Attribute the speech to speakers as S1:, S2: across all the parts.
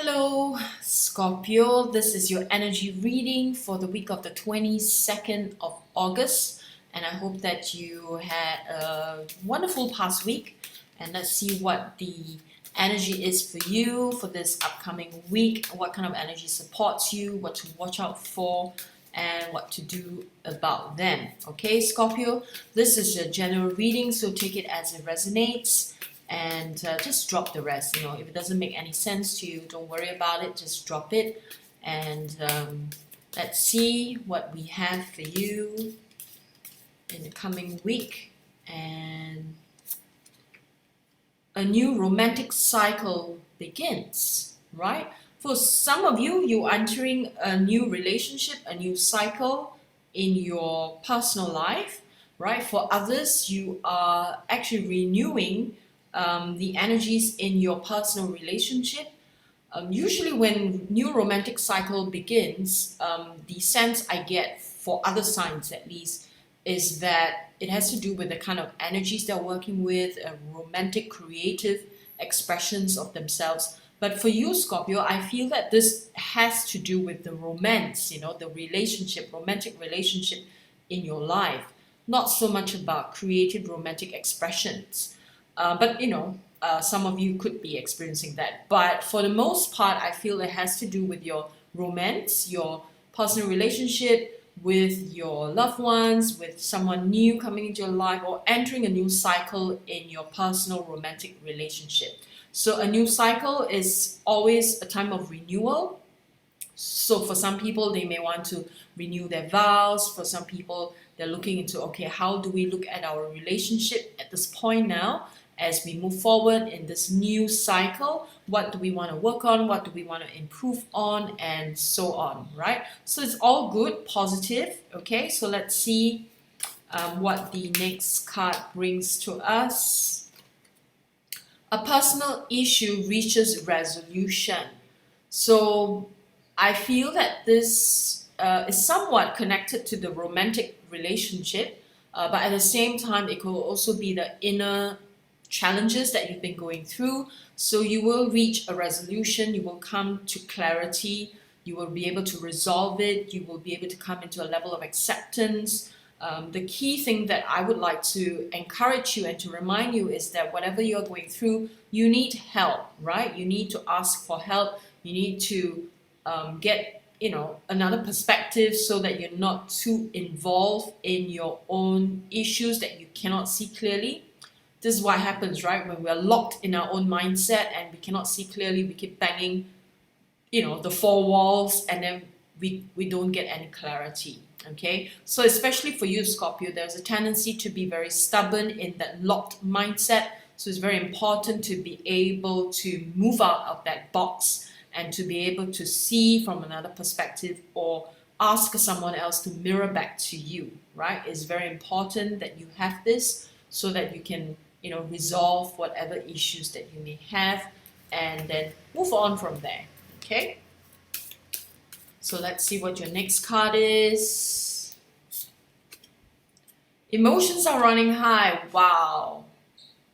S1: Hello, Scorpio. This is your energy reading for the week of the 22nd of August. And I hope that you had a wonderful past week. And let's see what the energy is for you for this upcoming week, what kind of energy supports you, what to watch out for, and what to do about them. Okay, Scorpio, this is your general reading, so take it as it resonates and just drop the rest. If it doesn't make any sense to you, don't worry about it, just drop it. And let's see what we have for you in the coming week. And a new romantic cycle begins, right? For some of you, you're entering a new relationship, a new cycle in your personal life, right? For others, you are actually renewing the energies in your personal relationship. Usually when new romantic cycle begins, the sense I get for other signs at least is that it has to do with the kind of energies they're working with, romantic creative expressions of themselves. But for you, Scorpio, I feel that this has to do with the romance, the relationship, romantic relationship in your life, not so much about creative romantic expressions. But some of you could be experiencing that. But for the most part, I feel it has to do with your romance, your personal relationship with your loved ones, with someone new coming into your life, or entering a new cycle in your personal romantic relationship. So a new cycle is always a time of renewal. So for some people, they may want to renew their vows. For some people, they're looking into, okay, how do we look at our relationship at this point now? As we move forward in this new cycle, what do we want to work on, what do we want to improve on, and so on, right? So it's all good, positive. Okay, so let's see what the next card brings to us. A personal issue reaches resolution. So I feel that this is somewhat connected to the romantic relationship, but at the same time, it could also be the inner challenges that you've been going through. So you will reach a resolution, you will come to clarity, you will be able to resolve it, you will be able to come into a level of acceptance. The key thing that I would like to encourage you and to remind you is that whatever you're going through, you need help, right? You need to ask for help, you need to get another perspective so that you're not too involved in your own issues that you cannot see clearly. This is what happens, right? When we're locked in our own mindset and we cannot see clearly, we keep banging, the four walls, and then we don't get any clarity. Okay, so especially for you, Scorpio, there's a tendency to be very stubborn in that locked mindset. So it's very important to be able to move out of that box and to be able to see from another perspective or ask someone else to mirror back to you, right? It's very important that you have this so that you can resolve whatever issues that you may have and then move on from there. Okay, so let's see what your next card is. Emotions are running high. Wow,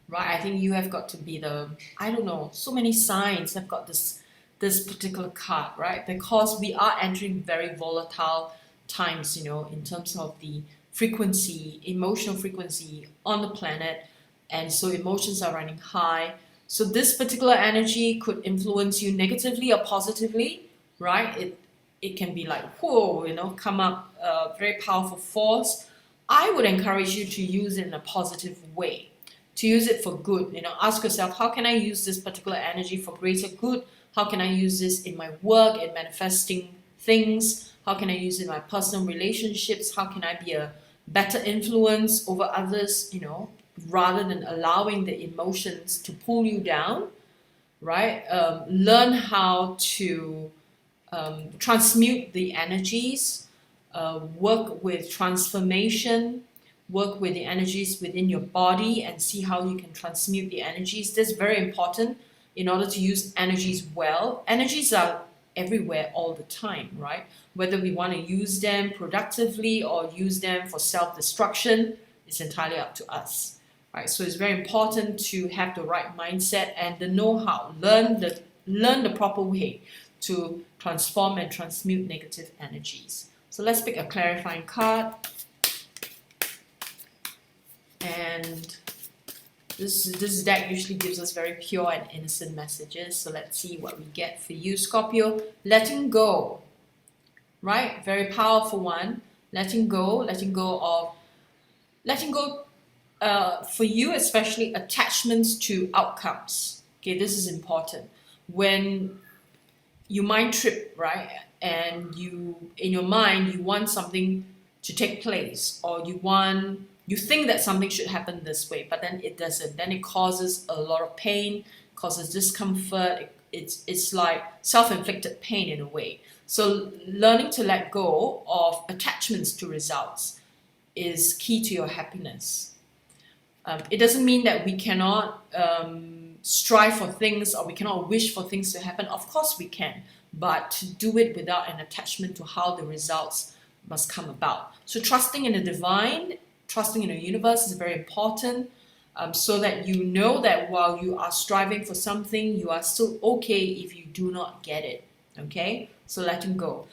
S1: right? I think you have got to be I don't know, so many signs have got this particular card, right? Because we are entering very volatile times, in terms of the frequency, emotional frequency on the planet. And so emotions are running high. So this particular energy could influence you negatively or positively, right? It can be like, whoa, come up a very powerful force. I would encourage you to use it in a positive way, to use it for good. Ask yourself, how can I use this particular energy for greater good? How can I use this in my work, in manifesting things? How can I use it in my personal relationships? How can I be a better influence over others, rather than allowing the emotions to pull you down, right? Learn how to transmute the energies, work with transformation, work with the energies within your body and see how you can transmute the energies. That's very important in order to use energies well. Energies are everywhere all the time, right? Whether we want to use them productively or use them for self-destruction, it's entirely up to us, right? So it's very important to have the right mindset and the know-how. Learn the learn the proper way to transform and transmute negative energies. So let's pick a clarifying card. And this deck usually gives us very pure and innocent messages. So let's see what we get for you, Scorpio. Letting go, right? Very powerful one. Letting go for you, especially attachments to outcomes. Okay, this is important. When you mind trip, right? And you, in your mind, you want something to take place, or you think that something should happen this way, but then it doesn't. Then it causes a lot of pain, causes discomfort. It's like self-inflicted pain in a way. So learning to let go of attachments to results is key to your happiness. It doesn't mean that we cannot strive for things, or we cannot wish for things to happen. Of course we can, but to do it without an attachment to how the results must come about. So trusting in the divine, trusting in the universe is very important, so that you know that while you are striving for something, you are still okay if you do not get it. Okay, so letting go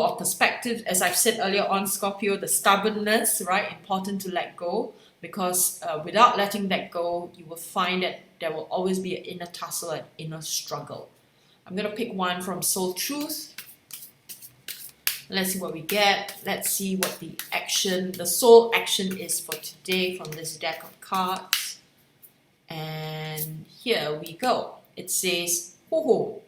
S1: of perspective, as I've said earlier on, Scorpio, the stubbornness, right? Important to let go, because without letting that go, you will find that there will always be an inner tussle and inner struggle. I'm going to pick one from Soul Truth. Let's see what we get. Let's see what the soul action is for today from this deck of cards. And here we go. It says, "Ho,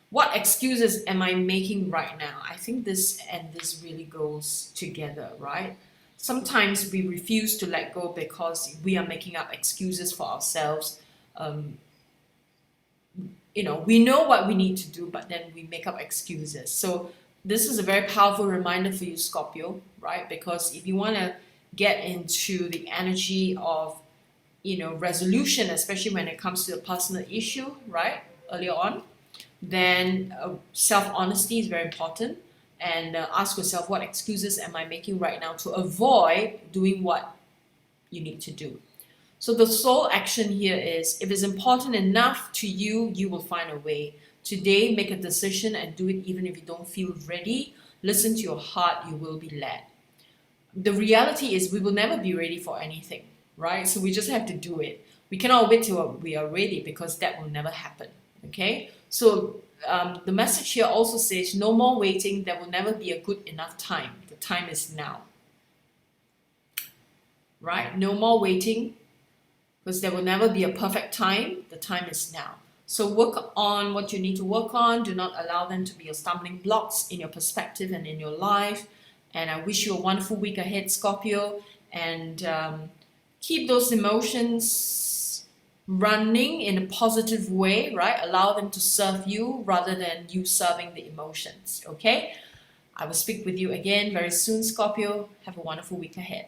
S1: what excuses am I making right now?" I think this and this really goes together, right? Sometimes we refuse to let go because we are making up excuses for ourselves. We know what we need to do, but then we make up excuses. So this is a very powerful reminder for you, Scorpio, right? Because if you want to get into the energy of, resolution, especially when it comes to a personal issue, right? Earlier on, then self-honesty is very important. And ask yourself, what excuses am I making right now to avoid doing what you need to do? So the soul action here is, if it's important enough to you, you will find a way. Today, make a decision and do it even if you don't feel ready. Listen to your heart, you will be led. The reality is we will never be ready for anything, right? So we just have to do it. We cannot wait till we are ready, because that will never happen, okay? So the message here also says, no more waiting. There will never be a good enough time. The time is now, right? No more waiting, because there will never be a perfect time. The time is now. So work on what you need to work on. Do not allow them to be your stumbling blocks in your perspective and in your life. And I wish you a wonderful week ahead, Scorpio. And keep those emotions running in a positive way, right? Allow them to serve you rather than you serving the emotions, okay? I will speak with you again very soon, Scorpio. Have a wonderful week ahead.